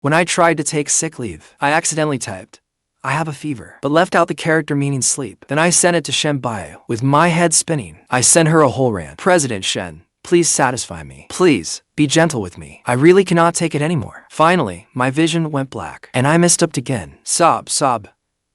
When I tried to take sick leave, I accidentally typed, I have a fever, but left out the character meaning sleep. Then I sent it to Shen Buyu. With my head spinning, I sent her a whole rant. President Shen, please satisfy me. Please, be gentle with me. I really cannot take it anymore. Finally, my vision went black, and I messed up again. Sob.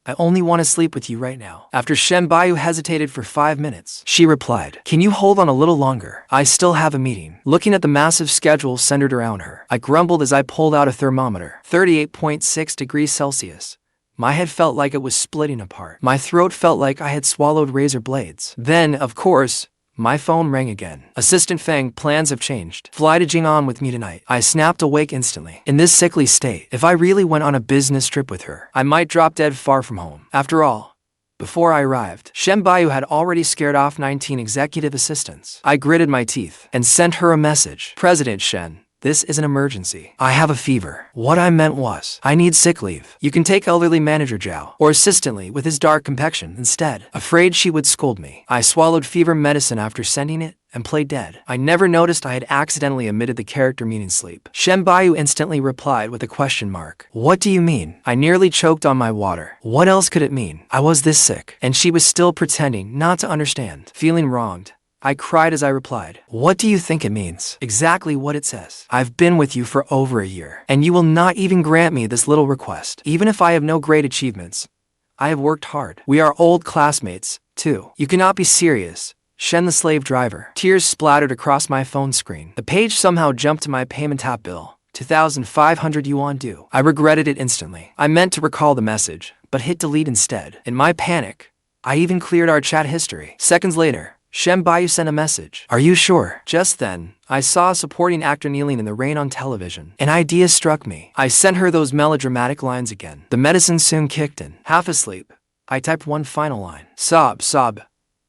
I only want to sleep with you right now. After Shen Buyu hesitated for 5 minutes, she replied, can you hold on a little longer? I still have a meeting. Looking at the massive schedule centered around her, I grumbled as I pulled out a thermometer. 38.6 degrees Celsius. My head felt like it was splitting apart. My throat felt like I had swallowed razor blades. Then, of course, my phone rang again. Assistant Fang, plans have changed. Fly to Jing'an with me tonight. I snapped awake instantly. In this sickly state, if I really went on a business trip with her, I might drop dead far from home. After all, before I arrived, Shen Buyu had already scared off 19 executive assistants. I gritted my teeth and sent her a message. President Shen, this is an emergency. I have a fever. What I meant was, I need sick leave. You can take elderly manager Zhao, or assistant Li with his dark complexion instead. Afraid she would scold me, I swallowed fever medicine after sending it and played dead. I never noticed I had accidentally omitted the character meaning sleep. Shen Buyu instantly replied with a question mark. What do you mean? I nearly choked on my water. What else could it mean? I was this sick, and she was still pretending not to understand. Feeling wronged, I cried as I replied, what do you think it means? Exactly what it says. I've been with you for over a year, and you will not even grant me this little request. Even if I have no great achievements, I have worked hard. We are old classmates, too. You cannot be serious. Shen the slave driver. Tears splattered across my phone screen. The page somehow jumped to my payment app bill. 2,500 yuan due. I regretted it instantly. I meant to recall the message, but hit delete instead. In my panic, I even cleared our chat history. Seconds later, Shen Buyu sent a message. Are you sure? Just then, I saw a supporting actor kneeling in the rain on television. An idea struck me. I sent her those melodramatic lines again. The medicine soon kicked in. Half asleep, I typed one final line. Sob.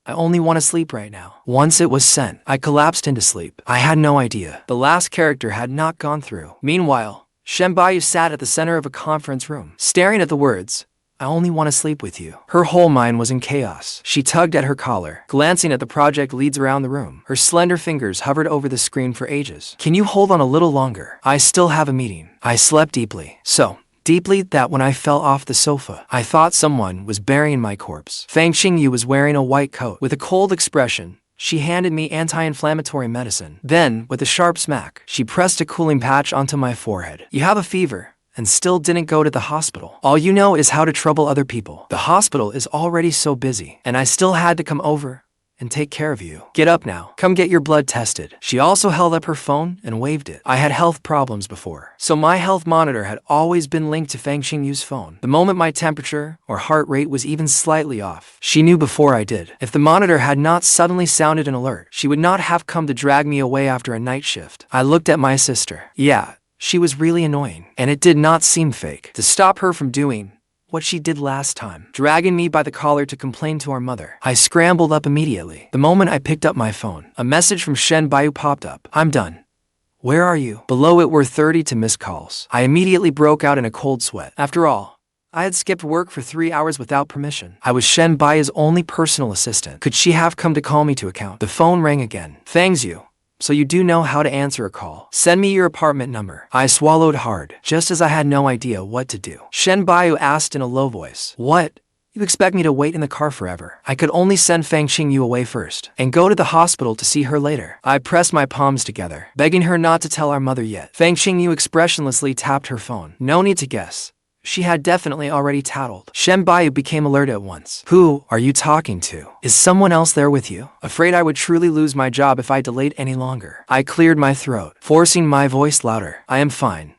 I only want to sleep right now. Once it was sent, I collapsed into sleep. I had no idea. The last character had not gone through. Meanwhile, Shen Buyu sat at the center of a conference room, staring at the words, I only want to sleep with you. Her whole mind was in chaos. She tugged at her collar, glancing at the project leads around the room. Her slender fingers hovered over the screen for ages. Can you hold on a little longer? I still have a meeting. I slept deeply. So deeply that when I fell off the sofa, I thought someone was burying my corpse. Fang Qingyue was wearing a white coat. With a cold expression, she handed me anti-inflammatory medicine. Then, with a sharp smack, she pressed a cooling patch onto my forehead. You have a fever, and still didn't go to the hospital. All you know is how to trouble other people. The hospital is already so busy, and I still had to come over and take care of you. Get up now. Come get your blood tested. She also held up her phone and waved it. I had health problems before, so my health monitor had always been linked to Fang Qingyue's phone. The moment my temperature or heart rate was even slightly off, she knew before I did. If the monitor had not suddenly sounded an alert, she would not have come to drag me away after a night shift. I looked at my sister. Yeah, she was really annoying, and it did not seem fake. To stop her from doing what she did last time, dragging me by the collar to complain to our mother, I scrambled up immediately. The moment I picked up my phone, a message from Shen Buyu popped up. I'm done. Where are you? Below it were 32 missed calls. I immediately broke out in a cold sweat. After all, I had skipped work for 3 hours without permission. I was Shen Buyu's only personal assistant. Could she have come to call me to account? The phone rang again. Thanks you. So you do know how to answer a call. Send me your apartment number. I swallowed hard, just as I had no idea what to do. Shen Buyu asked in a low voice. What? You expect me to wait in the car forever? I could only send Fang Qingyue away first, and go to the hospital to see her later. I pressed my palms together, begging her not to tell our mother yet. Fang Qingyue expressionlessly tapped her phone. No need to guess. She had definitely already tattled. Shen Buyu became alert at once. Who are you talking to? Is someone else there with you? Afraid I would truly lose my job if I delayed any longer. I cleared my throat, forcing my voice louder. I am fine.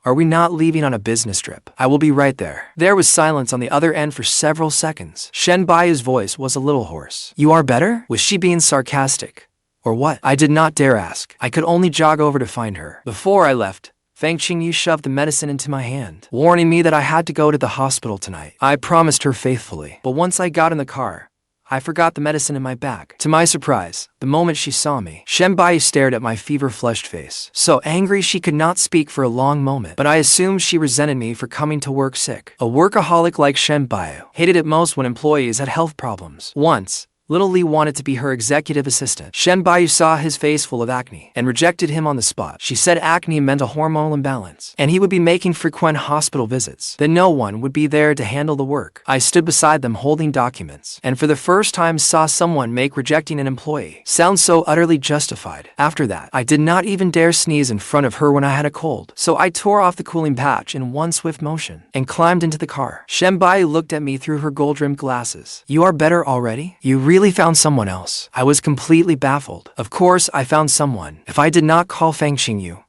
Are we not leaving on a business trip? I will be right there. There was silence on the other end for several seconds. Shen Buyu's voice was a little hoarse. You are better? Was she being sarcastic? Or what? I did not dare ask. I could only jog over to find her. Before I left, Fang Qingyue shoved the medicine into my hand, warning me that I had to go to the hospital tonight. I promised her faithfully, but once I got in the car, I forgot the medicine in my bag. To my surprise, the moment she saw me, Shen Buyu stared at my fever-flushed face. So angry she could not speak for a long moment, but I assumed she resented me for coming to work sick. A workaholic like Shen Buyu hated it most when employees had health problems. Once, Little Lee wanted to be her executive assistant. Shen Buyu saw his face full of acne and rejected him on the spot. She said acne meant a hormonal imbalance, and he would be making frequent hospital visits. Then no one would be there to handle the work. I stood beside them holding documents, and for the first time saw someone make rejecting an employee sound so utterly justified. After that, I did not even dare sneeze in front of her when I had a cold. So I tore off the cooling patch in one swift motion and climbed into the car. Shen Buyu looked at me through her gold-rimmed glasses. You are better already? You really found someone else? I was completely baffled. Of course, I found someone. If I did not call Fang Qingyue,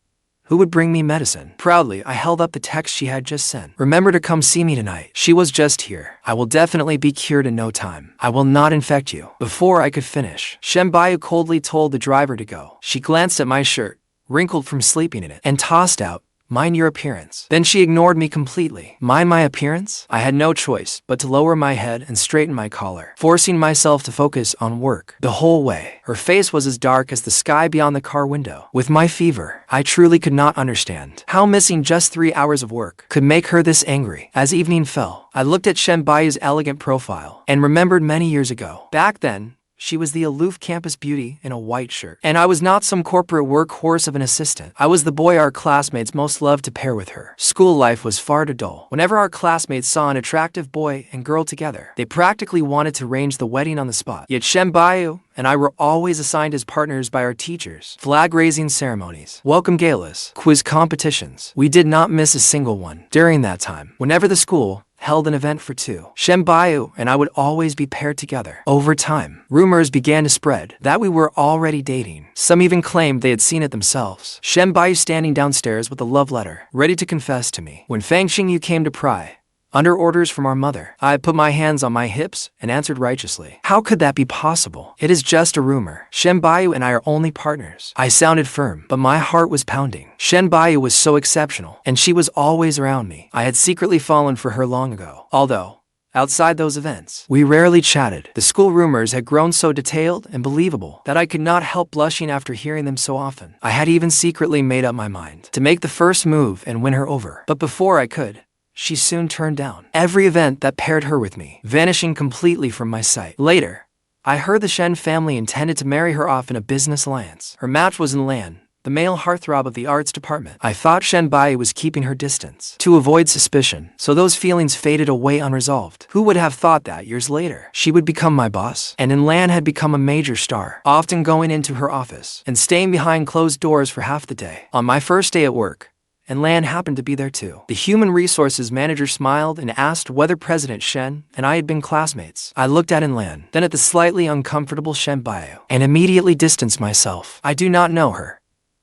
who would bring me medicine? Proudly, I held up the text she had just sent. Remember to come see me tonight. She was just here. I will definitely be cured in no time. I will not infect you. Before I could finish, Shen Buyu coldly told the driver to go. She glanced at my shirt, wrinkled from sleeping in it, and tossed out, "Mind your appearance." Then she ignored me completely. Mind my appearance? I had no choice but to lower my head and straighten my collar, forcing myself to focus on work. The whole way, her face was as dark as the sky beyond the car window. With my fever, I truly could not understand how missing just 3 hours of work could make her this angry. As evening fell, I looked at Shen Buyu's elegant profile and remembered many years ago. Back then, she was the aloof campus beauty in a white shirt. And I was not some corporate workhorse of an assistant. I was the boy our classmates most loved to pair with her. School life was far too dull. Whenever our classmates saw an attractive boy and girl together, they practically wanted to arrange the wedding on the spot. Yet Shen Buyu and I were always assigned as partners by our teachers. Flag-raising ceremonies, welcome galas, quiz competitions. We did not miss a single one. During that time, whenever the school held an event for two, Shen Buyu and I would always be paired together. Over time, rumors began to spread that we were already dating. Some even claimed they had seen it themselves. Shen Buyu standing downstairs with a love letter, ready to confess to me. When Fang Qingyue came to pry, under orders from our mother, I put my hands on my hips and answered righteously. How could that be possible? It is just a rumor. Shen Buyu and I are only partners. I sounded firm, but my heart was pounding. Shen Buyu was so exceptional, and she was always around me. I had secretly fallen for her long ago. Although, outside those events, we rarely chatted. The school rumors had grown so detailed and believable that I could not help blushing after hearing them so often. I had even secretly made up my mind to make the first move and win her over. But before I could, she soon turned down every event that paired her with me, vanishing completely from my sight. Later, I heard the Shen family intended to marry her off in a business alliance. Her match was in Lan, the male heartthrob of the arts department. I thought Shen Buyu was keeping her distance to avoid suspicion, so those feelings faded away unresolved. Who would have thought that years later, she would become my boss, and in Lan had become a major star, often going into her office and staying behind closed doors for half the day. On my first day at work, and Lan happened to be there too. The human resources manager smiled and asked whether President Shen and I had been classmates. I looked at Lan, then at the slightly uncomfortable Shen Buyu, and immediately distanced myself. I do not know her.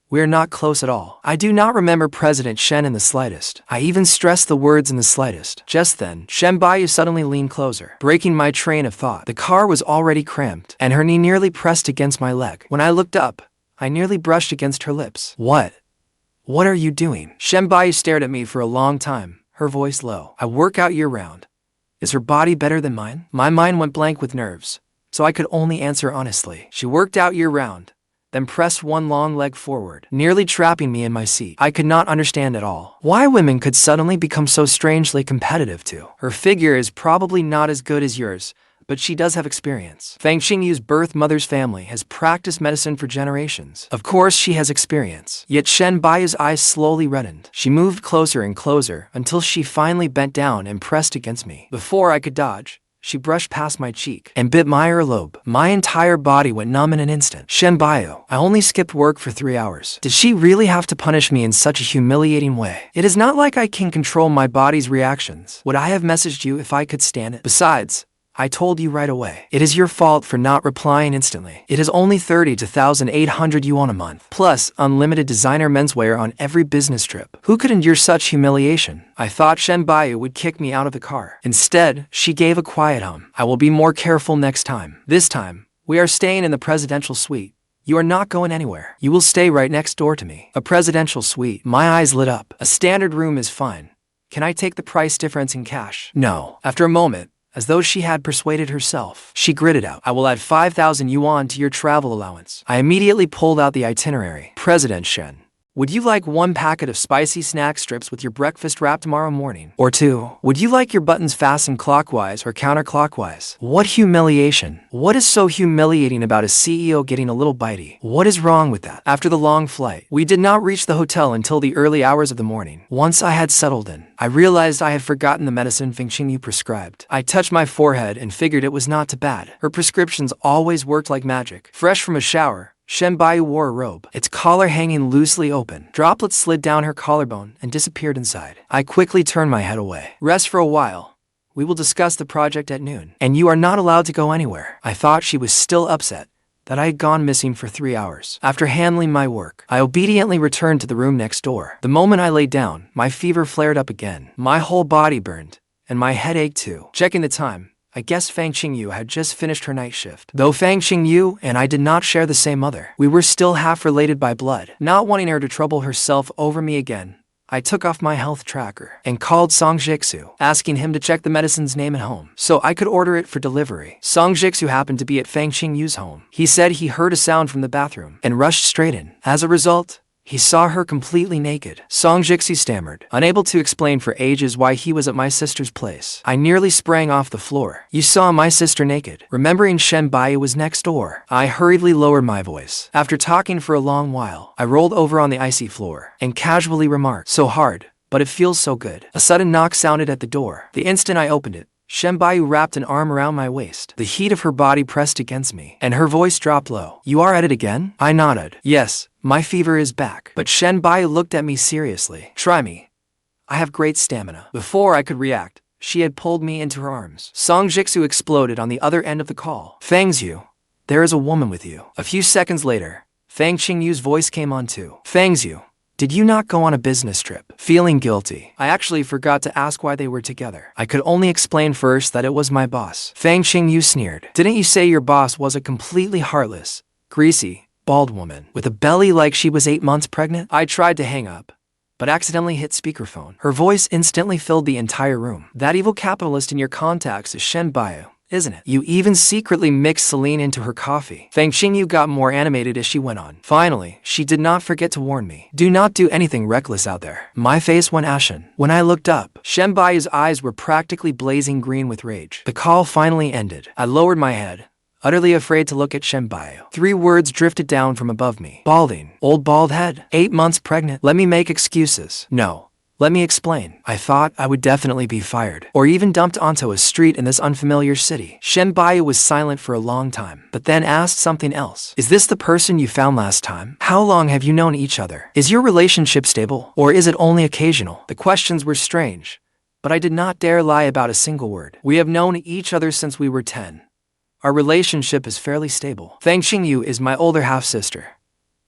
We are not close at all. I do not remember President Shen in the slightest. I even stressed the words in the slightest. Just then, Shen Buyu suddenly leaned closer, breaking my train of thought. The car was already cramped, and her knee nearly pressed against my leg. When I looked up, I nearly brushed against her lips. What are you doing? Shen Buyu stared at me for a long time, her voice low. I work out year-round. Is her body better than mine? My mind went blank with nerves, so I could only answer honestly. She worked out year-round, then pressed one long leg forward, nearly trapping me in my seat. I could not understand at all why women could suddenly become so strangely competitive too. Her figure is probably not as good as yours, but she does have experience. Fang Qingyue's birth mother's family has practiced medicine for generations. Of course she has experience. Yet Shen Buyu's eyes slowly reddened. She moved closer and closer until she finally bent down and pressed against me. Before I could dodge, she brushed past my cheek and bit my earlobe. My entire body went numb in an instant. Shen Buyu, I only skipped work for 3 hours. Did she really have to punish me in such a humiliating way? It is not like I can control my body's reactions. Would I have messaged you if I could stand it? Besides, I told you right away. It is your fault for not replying instantly. It is only 30 to 1,800 yuan a month, plus unlimited designer menswear on every business trip. Who could endure such humiliation? I thought Shen Buyu would kick me out of the car. Instead, she gave a quiet hum. I will be more careful next time. This time, we are staying in the presidential suite. You are not going anywhere. You will stay right next door to me. A presidential suite. My eyes lit up. A standard room is fine. Can I take the price difference in cash? No. After a moment, as though she had persuaded herself, she gritted out, I will add 5,000 yuan to your travel allowance. I immediately pulled out the itinerary. President Shen, Would you like 1 packet of spicy snack strips with your breakfast wrap tomorrow morning? Or 2, would you like your buttons fastened clockwise or counterclockwise? What humiliation. What is so humiliating about a CEO getting a little bitey? What is wrong with that? After the long flight, we did not reach the hotel until the early hours of the morning. Once I had settled in, I realized I had forgotten the medicine Qingyue prescribed. I touched my forehead and figured it was not too bad. Her prescriptions always worked like magic. Fresh from a shower, Shen wore a robe, its collar hanging loosely open. Droplets slid down her collarbone and disappeared inside. I quickly turned my head away. Rest for a while. We will discuss the project at noon. And you are not allowed to go anywhere. I thought she was still upset that I had gone missing for 3 hours. After handling my work, I obediently returned to the room next door. The moment I lay down, my fever flared up again. My whole body burned, and my head ached too. Checking the time, I guessed Fang Qingyue had just finished her night shift. Though Fang Qingyue and I did not share the same mother, we were still half related by blood. Not wanting her to trouble herself over me again, I took off my health tracker and called Song Jixu, asking him to check the medicine's name at home so I could order it for delivery. Song Jixu happened to be at Fang Qingyue's home. He said he heard a sound from the bathroom and rushed straight in. As a result, he saw her completely naked. Song Jixi stammered, unable to explain for ages why he was at my sister's place. I nearly sprang off the floor. You saw my sister naked. Remembering Shen was next door, I hurriedly lowered my voice. After talking for a long while, I rolled over on the icy floor and casually remarked, "So hard, but it feels so good." A sudden knock sounded at the door. The instant I opened it, Shen wrapped an arm around my waist. The heat of her body pressed against me, and her voice dropped low. "You are at it again?" I nodded. "Yes, my fever is back." But Shen looked at me seriously. "Try me. I have great stamina." Before I could react, she had pulled me into her arms. Song Jixu exploded on the other end of the call. "Fang's there is a woman with you." A few seconds later, Fang Qingyue's voice came on too. "Fang's did you not go on a business trip?" Feeling guilty, I actually forgot to ask why they were together. I could only explain first that it was my boss. Fang Qingyue sneered. "Didn't you say your boss was a completely heartless, greasy, bald woman with a belly like she was 8 months pregnant?" I tried to hang up, but accidentally hit speakerphone. Her voice instantly filled the entire room. "That evil capitalist in your contacts is Shen isn't it? You even secretly mixed Celine into her coffee." Fang Qingyue got more animated as she went on. Finally, she did not forget to warn me. "Do not do anything reckless out there." My face went ashen. When I looked up, Shen eyes were practically blazing green with rage. The call finally ended. I lowered my head, utterly afraid to look at Shen 3 words drifted down from above me. "Balding. Old bald head. 8 months pregnant. Let me make excuses. No. Let me explain." I thought I would definitely be fired, or even dumped onto a street in this unfamiliar city. Shen was silent for a long time, but then asked something else. "Is this the person you found last time? How long have you known each other? Is your relationship stable, or is it only occasional?" The questions were strange, but I did not dare lie about a single word. "We have known each other since we were 10. Our relationship is fairly stable. Fang Qingyue is my older half-sister.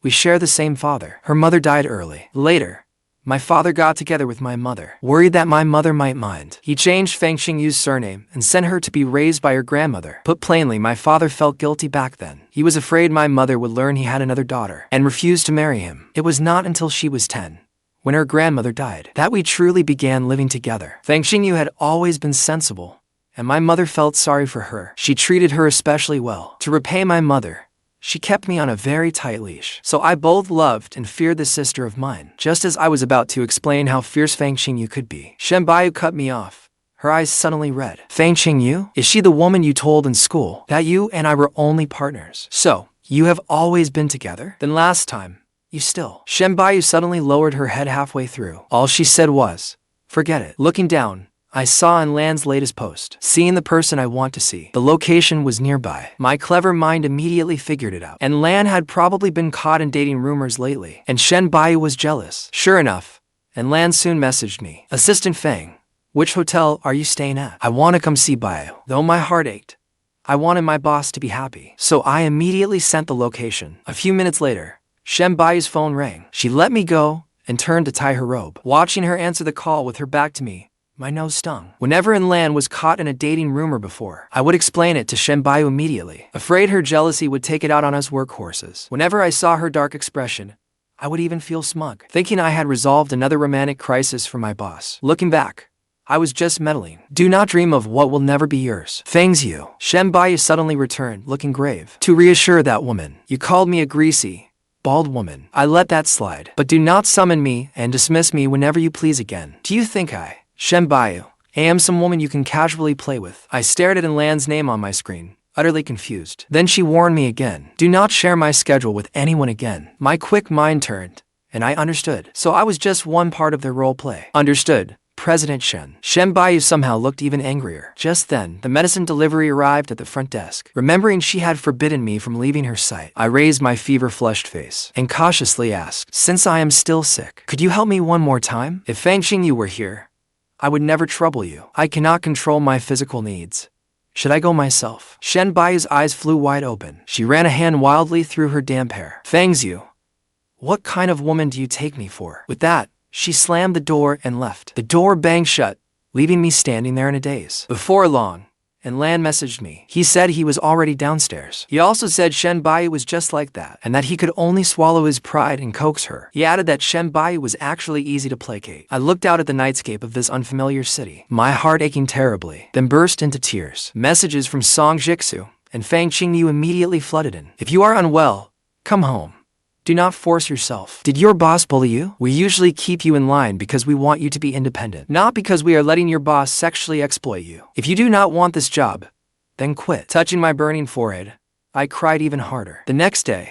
We share the same father. Her mother died early. Later, my father got together with my mother, worried that my mother might mind. He changed Fang Qingyue's surname and sent her to be raised by her grandmother. Put plainly, my father felt guilty back then. He was afraid my mother would learn he had another daughter and refused to marry him. It was not until she was 10, when her grandmother died, that we truly began living together. Fang Qingyue had always been sensible, and my mother felt sorry for her. She treated her especially well. To repay my mother, she kept me on a very tight leash. So I both loved and feared this sister of mine. Just as I was about to explain how fierce Fang Qingyue could be, Shen cut me off, her eyes suddenly red. "Fang Qingyue? Is she the woman you told in school that you and I were only partners? So, you have always been together? Then last time, you still..." Shen suddenly lowered her head halfway through. All she said was, "Forget it." Looking down, I saw in Lan's latest post, "Seeing the person I want to see." The location was nearby. My clever mind immediately figured it out. And Lan had probably been caught in dating rumors lately, and Shen was jealous. Sure enough, and Lan soon messaged me, "Assistant Fang, which hotel are you staying at? I want to come see Buyu." Though my heart ached, I wanted my boss to be happy, so I immediately sent the location. A few minutes later, Shen phone rang. She let me go and turned to tie her robe. Watching her answer the call with her back to me, my nose stung. Whenever Lan was caught in a dating rumor before, I would explain it to Shen immediately, afraid her jealousy would take it out on us workhorses. Whenever I saw her dark expression, I would even feel smug, thinking I had resolved another romantic crisis for my boss. Looking back, I was just meddling. Do not dream of what will never be yours. Fang's Shen suddenly returned, looking grave. To reassure that woman, "You called me a greasy, bald woman. I let that slide. But do not summon me and dismiss me whenever you please again. Do you think I, Shen Buyu, am some woman you can casually play with? I stared at Lan's name on my screen, utterly confused. Then she warned me again. Do not share my schedule with anyone again. My quick mind turned, and I understood. So I was just one part of their role play. Understood. President Shen. Shen Buyu somehow looked even angrier. Just then, the medicine delivery arrived at the front desk. Remembering she had forbidden me from leaving her sight, I raised my fever-flushed face and cautiously asked, since I am still sick, could you help me one more time? If Fang Qingyue were here, I would never trouble you. I cannot control my physical needs. Should I go myself? Shen Buyu's eyes flew wide open. She ran a hand wildly through her damp hair. Fang Qingyue, what kind of woman do you take me for? With that, she slammed the door and left. The door banged shut, leaving me standing there in a daze. Before long, Lan messaged me. He said he was already downstairs. He also said Shen Buyu was just like that, and that he could only swallow his pride and coax her. He added that Shen Buyu was actually easy to placate. I looked out at the nightscape of this unfamiliar city, my heart aching terribly, then burst into tears. Messages from Song Jixu and Fang Qingyue immediately flooded in. If you are unwell, come home. Do not force yourself. Did your boss bully you? We usually keep you in line because we want you to be independent, not because we are letting your boss sexually exploit you. If you do not want this job, then quit. Touching my burning forehead, I cried even harder. The next day,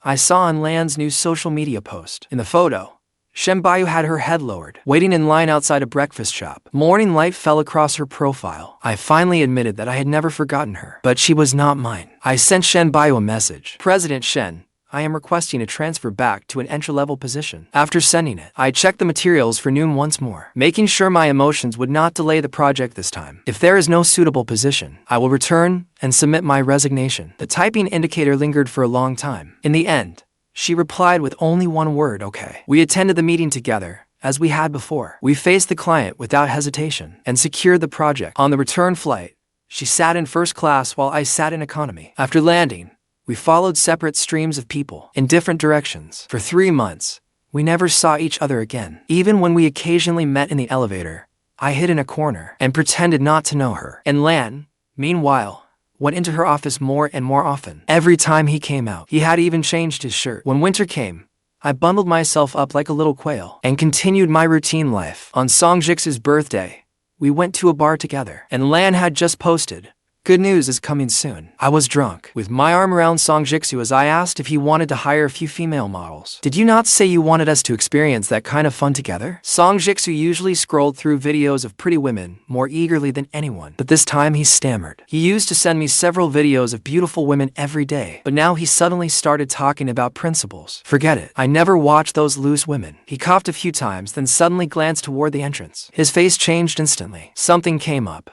I saw Lan's new social media post. In the photo, Shen Buyu had her head lowered, waiting in line outside a breakfast shop. Morning light fell across her profile. I finally admitted that I had never forgotten her, but she was not mine. I sent Shen Buyu a message. President Shen, I am requesting a transfer back to an entry-level position. After sending it, I checked the materials for noon once more, making sure my emotions would not delay the project this time. If there is no suitable position, I will return and submit my resignation. The typing indicator lingered for a long time. In the end, she replied with only one word, okay. We attended the meeting together, as we had before. We faced the client without hesitation and secured the project. On the return flight, she sat in first class while I sat in economy. After landing, we followed separate streams of people in different directions. For 3 months, we never saw each other again. Even when we occasionally met in the elevator, I hid in a corner and pretended not to know her. And Lan, meanwhile, went into her office more and more often. Every time he came out, he had even changed his shirt. When winter came, I bundled myself up like a little quail and continued my routine life. On Song Jix's birthday, we went to a bar together, and Lan had just posted, "Good news is coming soon." I was drunk, with my arm around Song Jixu as I asked if he wanted to hire a few female models. "Did you not say you wanted us to experience that kind of fun together?" Song Jixu usually scrolled through videos of pretty women more eagerly than anyone, but this time he stammered. He used to send me several videos of beautiful women every day, but now he suddenly started talking about principles. Forget it. I never watched those loose women. He coughed a few times, then suddenly glanced toward the entrance. His face changed instantly. Something came up.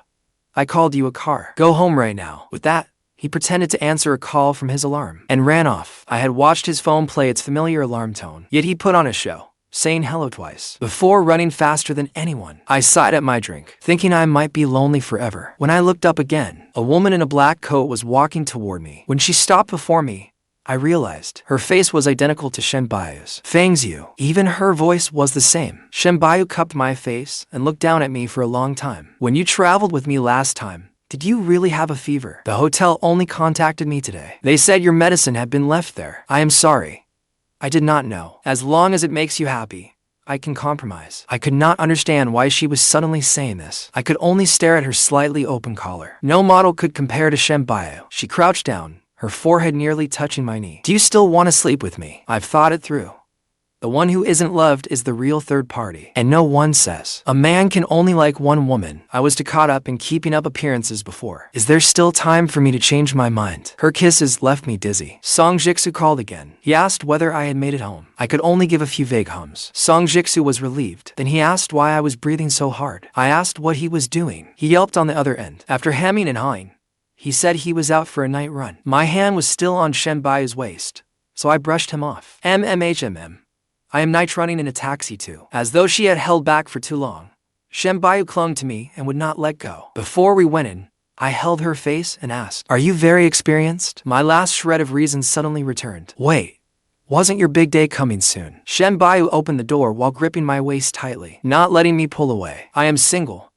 "I called you a car. Go home right now." With that, he pretended to answer a call from his alarm and ran off. I had watched his phone play its familiar alarm tone, yet he put on a show, saying hello twice, before running faster than anyone. I sighed at my drink, thinking I might be lonely forever. When I looked up again, a woman in a black coat was walking toward me. When she stopped before me, I realized her face was identical to Shen Buyu's. Fang Qingyue. Even her voice was the same. Shen Buyu cupped my face and looked down at me for a long time. "When you traveled with me last time, did you really have a fever? The hotel only contacted me today. They said your medicine had been left there. I am sorry. I did not know. As long as it makes you happy, I can compromise." I could not understand why she was suddenly saying this. I could only stare at her slightly open collar. No model could compare to Shen Buyu. She crouched down, her forehead nearly touching my knee. "Do you still want to sleep with me? I've thought it through. The one who isn't loved is the real third party. And no one says a man can only like one woman. I was too caught up in keeping up appearances before. Is there still time for me to change my mind?" Her kisses left me dizzy. Song Jixu called again. He asked whether I had made it home. I could only give a few vague hums. Song Jixu was relieved. Then he asked why I was breathing so hard. I asked what he was doing. He yelped on the other end. After hemming and hawing, he said he was out for a night run. My hand was still on Shen Buyu's waist, so I brushed him off. I am night running in a taxi too." As though she had held back for too long, Shen Buyu clung to me and would not let go. Before we went in, I held her face and asked, "Are you very experienced?" My last shred of reason suddenly returned. "Wait, wasn't your big day coming soon?" Shen Buyu opened the door while gripping my waist tightly, not letting me pull away. "I am single.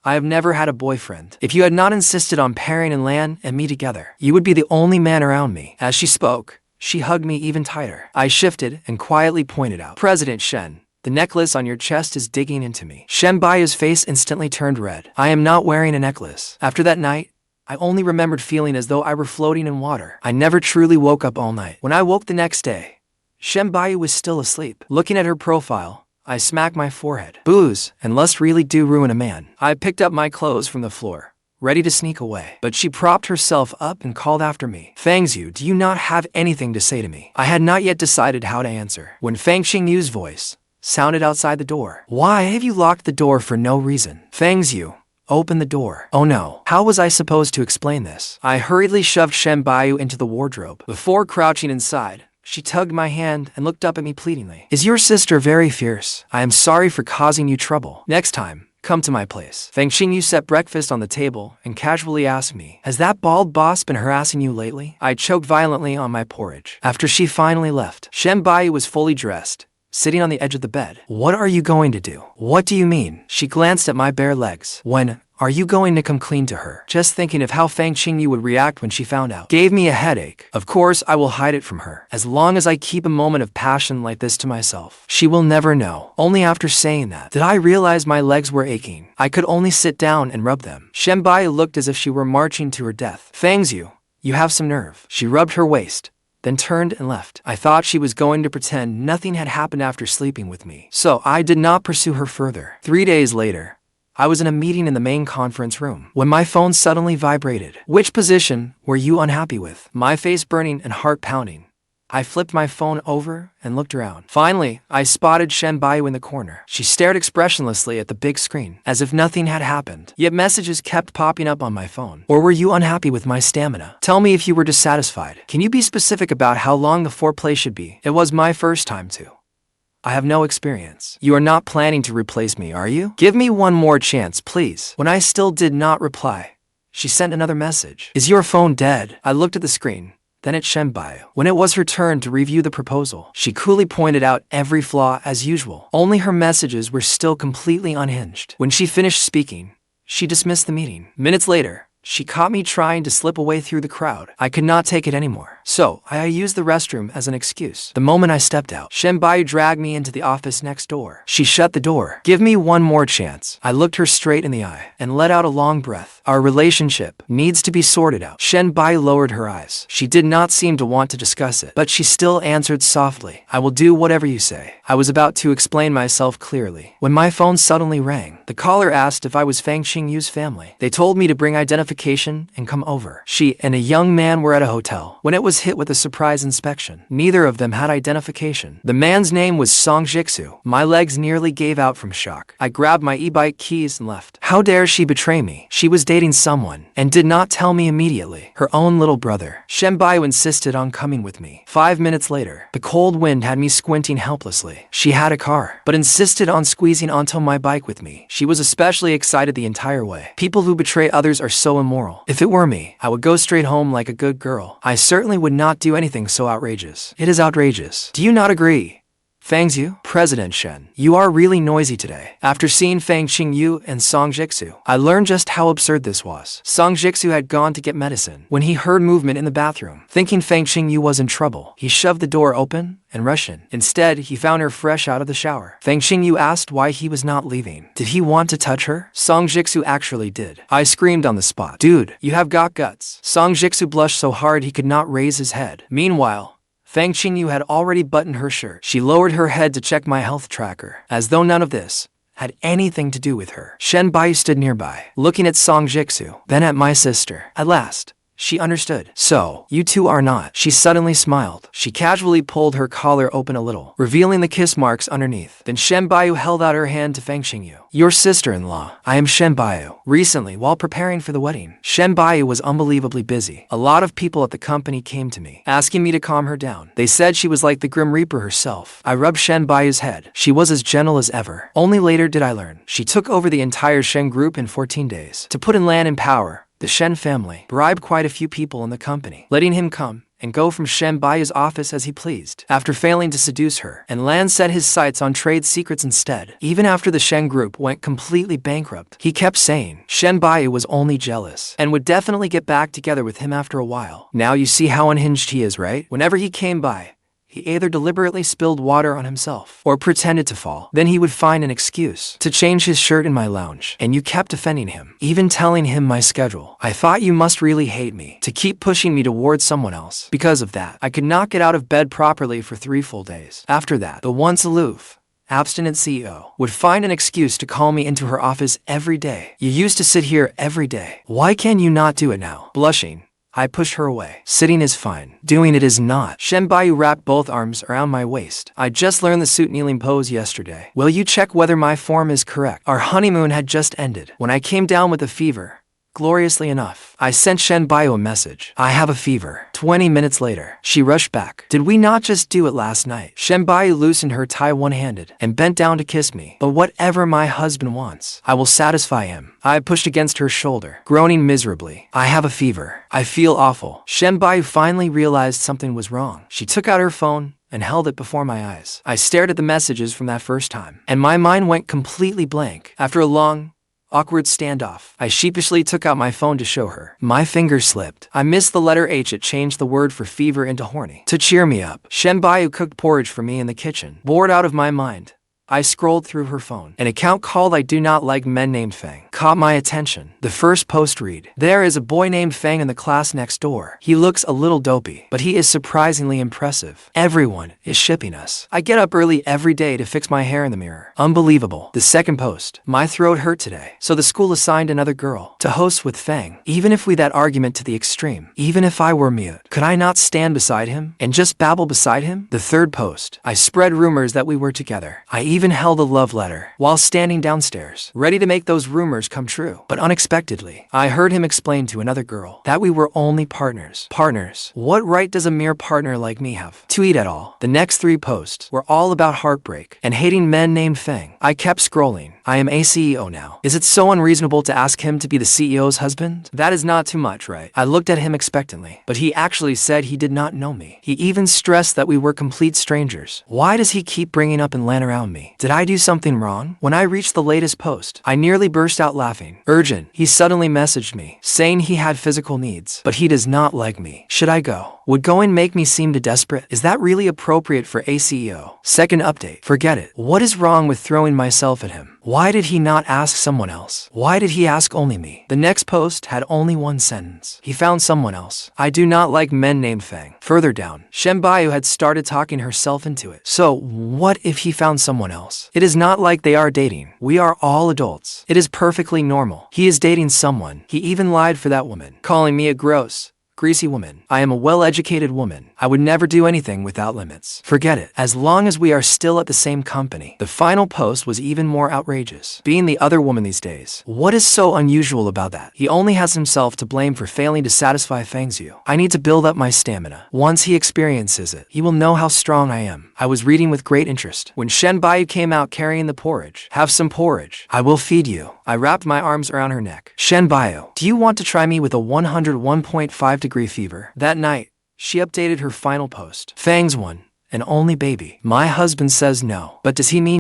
I have never had a boyfriend. If you had not insisted on pairing Lan and me together, you would be the only man around me." As she spoke, She hugged me even tighter. I shifted and quietly pointed out, President Shen, the necklace on your chest is digging into me. Shen Baiu's face instantly turned red. I am not wearing a necklace. After that night, I only remembered feeling as though I were floating in water. I never truly woke up all night. When I woke the next day, Shen Baiu was still asleep. Looking at her profile, I smacked my forehead. Booze and lust really do ruin a man. I picked up my clothes from the floor, ready to sneak away. But she propped herself up and called after me. Fangyu, do you not have anything to say to me? I had not yet decided how to answer when Fang Qingyue's voice sounded outside the door. Why have you locked the door for no reason? Fangyu, open the door. Oh no. How was I supposed to explain this? I hurriedly shoved Shen Baiu into the wardrobe. Before crouching inside, she tugged my hand and looked up at me pleadingly. Is your sister very fierce? I am sorry for causing you trouble. Next time, come to my place. Fang Qingyu set breakfast on the table and casually asked me, has that bald boss been harassing you lately? I choked violently on my porridge. After she finally left, Shen Baiu was fully dressed, sitting on the edge of the bed. What are you going to do? What do you mean? She glanced at my bare legs. When are you going to come clean to her? Just thinking of how Fang Qingyu would react when she found out gave me a headache. Of course, I will hide it from her. As long as I keep a moment of passion like this to myself, she will never know. Only after saying that did I realize my legs were aching. I could only sit down and rub them. Shen Baiu looked as if she were marching to her death. Fangyu, you have some nerve. She rubbed her waist, then turned and left. I thought she was going to pretend nothing had happened after sleeping with me, so I did not pursue her further. 3 days later, I was in a meeting in the main conference room when my phone suddenly vibrated. Which position were you unhappy with? My face burning and heart pounding, I flipped my phone over and looked around. Finally, I spotted Shen Baiu in the corner. She stared expressionlessly at the big screen, as if nothing had happened. Yet messages kept popping up on my phone. Or were you unhappy with my stamina? Tell me if you were dissatisfied. Can you be specific about how long the foreplay should be? It was my first time too. I have no experience. You are not planning to replace me, are you? Give me one more chance, please. When I still did not reply, she sent another message. Is your phone dead? I looked at the screen, then at Shen Baiu. When it was her turn to review the proposal, she coolly pointed out every flaw as usual. Only her messages were still completely unhinged. When she finished speaking, she dismissed the meeting. Minutes later, she caught me trying to slip away through the crowd. I could not take it anymore, so I used the restroom as an excuse. The moment I stepped out, Shen Baiu dragged me into the office next door. She shut the door. Give me one more chance. I looked her straight in the eye and let out a long breath. Our relationship needs to be sorted out. Shen Baiu lowered her eyes. She did not seem to want to discuss it, but she still answered softly, I will do whatever you say. I was about to explain myself clearly when my phone suddenly rang. The caller asked if I was Fang Qingyue's family. They told me to bring identification and come over. She and a young man were at a hotel when it was hit with a surprise inspection. Neither of them had identification. The man's name was Song Jixu. My legs nearly gave out from shock. I grabbed my e-bike keys and left. How dare she betray me? She was dating someone and did not tell me immediately. Her own little brother. Shen Baiu insisted on coming with me. 5 minutes later, the cold wind had me squinting helplessly. She had a car, but insisted on squeezing onto my bike with me. She was especially excited the entire way. People who betray others are so immoral. If it were me, I would go straight home like a good girl. I certainly would not do anything so outrageous. It is outrageous. Do you not agree? Fangyu, President Shen, you are really noisy today. After seeing Fang Qingyu and Song Jixu, I learned just how absurd this was. Song Jixu had gone to get medicine when he heard movement in the bathroom. Thinking Fang Qingyu was in trouble, he shoved the door open and rushed in. Instead, he found her fresh out of the shower. Fang Qingyu asked why he was not leaving. Did he want to touch her? Song Jixu actually did. I screamed on the spot. Dude, you have got guts. Song Jixu blushed so hard he could not raise his head. Meanwhile, Fang Qingyu had already buttoned her shirt. She lowered her head to check my health tracker, as though none of this had anything to do with her. Shen Baiu stood nearby, looking at Song Jixu, then at my sister. At last, she understood. So, you two are not. She suddenly smiled. She casually pulled her collar open a little, revealing the kiss marks underneath. Then Shen Baiu held out her hand to Fang Qingyu. Your sister-in-law. I am Shen Baiu. Recently, while preparing for the wedding, Shen Baiu was unbelievably busy. A lot of people at the company came to me, asking me to calm her down. They said she was like the Grim Reaper herself. I rubbed Shen Baiu's head. She was as gentle as ever. Only later did I learn. She took over the entire Shen group in 14 days. To put in land in power, the Shen family bribed quite a few people in the company, letting him come and go from Shen Bayu's office as he pleased. After failing to seduce her, and Lan set his sights on trade secrets instead. Even after the Shen group went completely bankrupt, he kept saying Shen Bayu was only jealous and would definitely get back together with him after a while. Now you see how unhinged he is, right? Whenever he came by, he either deliberately spilled water on himself or pretended to fall. Then he would find an excuse to change his shirt in my lounge, and you kept defending him, even telling him my schedule. I thought you must really hate me to keep pushing me towards someone else. Because of that, I could not get out of bed properly for 3 full days. After that, the once aloof, abstinent CEO would find an excuse to call me into her office every day. You used to sit here every day. Why can you not do it now? Blushing, I pushed her away. Sitting is fine. Doing it is not. Shen Bayu wrapped both arms around my waist. I just learned the suit kneeling pose yesterday. Will you check whether my form is correct? Our honeymoon had just ended. When I came down with a fever, gloriously enough, I sent Shen Bayu a message. I have a fever. 20 minutes later, she rushed back. Did we not just do it last night? Shen Bayu loosened her tie one-handed and bent down to kiss me. But whatever my husband wants, I will satisfy him. I pushed against her shoulder, groaning miserably. I have a fever. I feel awful. Shen Bayu finally realized something was wrong. She took out her phone and held it before my eyes. I stared at the messages from that first time, and my mind went completely blank. After a long, awkward standoff, I sheepishly took out my phone to show her. My finger slipped. I missed the letter H. It changed the word for fever into horny. To cheer me up, Shen Bayu cooked porridge for me in the kitchen. Bored out of my mind, I scrolled through her phone. An account called I Do Not Like Men Named Fang caught my attention. The first post read, there is a boy named Fang in the class next door. He looks a little dopey, but he is surprisingly impressive. Everyone is shipping us. I get up early every day to fix my hair in the mirror. Unbelievable. The second post, my throat hurt today, so the school assigned another girl to host with Fang. Even if we that argument to the extreme, even if I were mute, could I not stand beside him and just babble beside him? The third post, I spread rumors that we were together. I even held a love letter while standing downstairs, ready to make those rumors come true. But unexpectedly, I heard him explain to another girl that we were only partners. Partners? What right does a mere partner like me have to eat at all? The next 3 posts were all about heartbreak and hating men named Fang. I kept scrolling. I am a CEO now. Is it so unreasonable to ask him to be the CEO's husband? That is not too much, right? I looked at him expectantly, but he actually said he did not know me. He even stressed that we were complete strangers. Why does he keep bringing up and Lan around me? Did I do something wrong? When I reached the latest post, I nearly burst out laughing. Urgent. He suddenly messaged me, saying he had physical needs, but he does not like me. Should I go? Would going make me seem too desperate? Is that really appropriate for a CEO? Second update. Forget it. What is wrong with throwing myself at him? Why did he not ask someone else? Why did he ask only me? The next post had only one sentence. He found someone else. I do not like men named Fang. Further down, Shen Bayu had started talking herself into it. So, what if he found someone else? It is not like they are dating. We are all adults. It is perfectly normal. He is dating someone. He even lied for that woman, calling me a gross, greasy woman. I am a well-educated woman. I would never do anything without limits. Forget it. As long as we are still at the same company. The final post was even more outrageous. Being the other woman these days. What is so unusual about that? He only has himself to blame for failing to satisfy Fang's. I need to build up my stamina. Once he experiences it, he will know how strong I am. I was reading with great interest when Shen Bayu came out carrying the porridge. Have some porridge. I will feed you. I wrapped my arms around her neck. Shen Bayu, do you want to try me with a 101.5-degree fever? That night, she updated her final post. Fang's one and only baby. My husband says no. But does he mean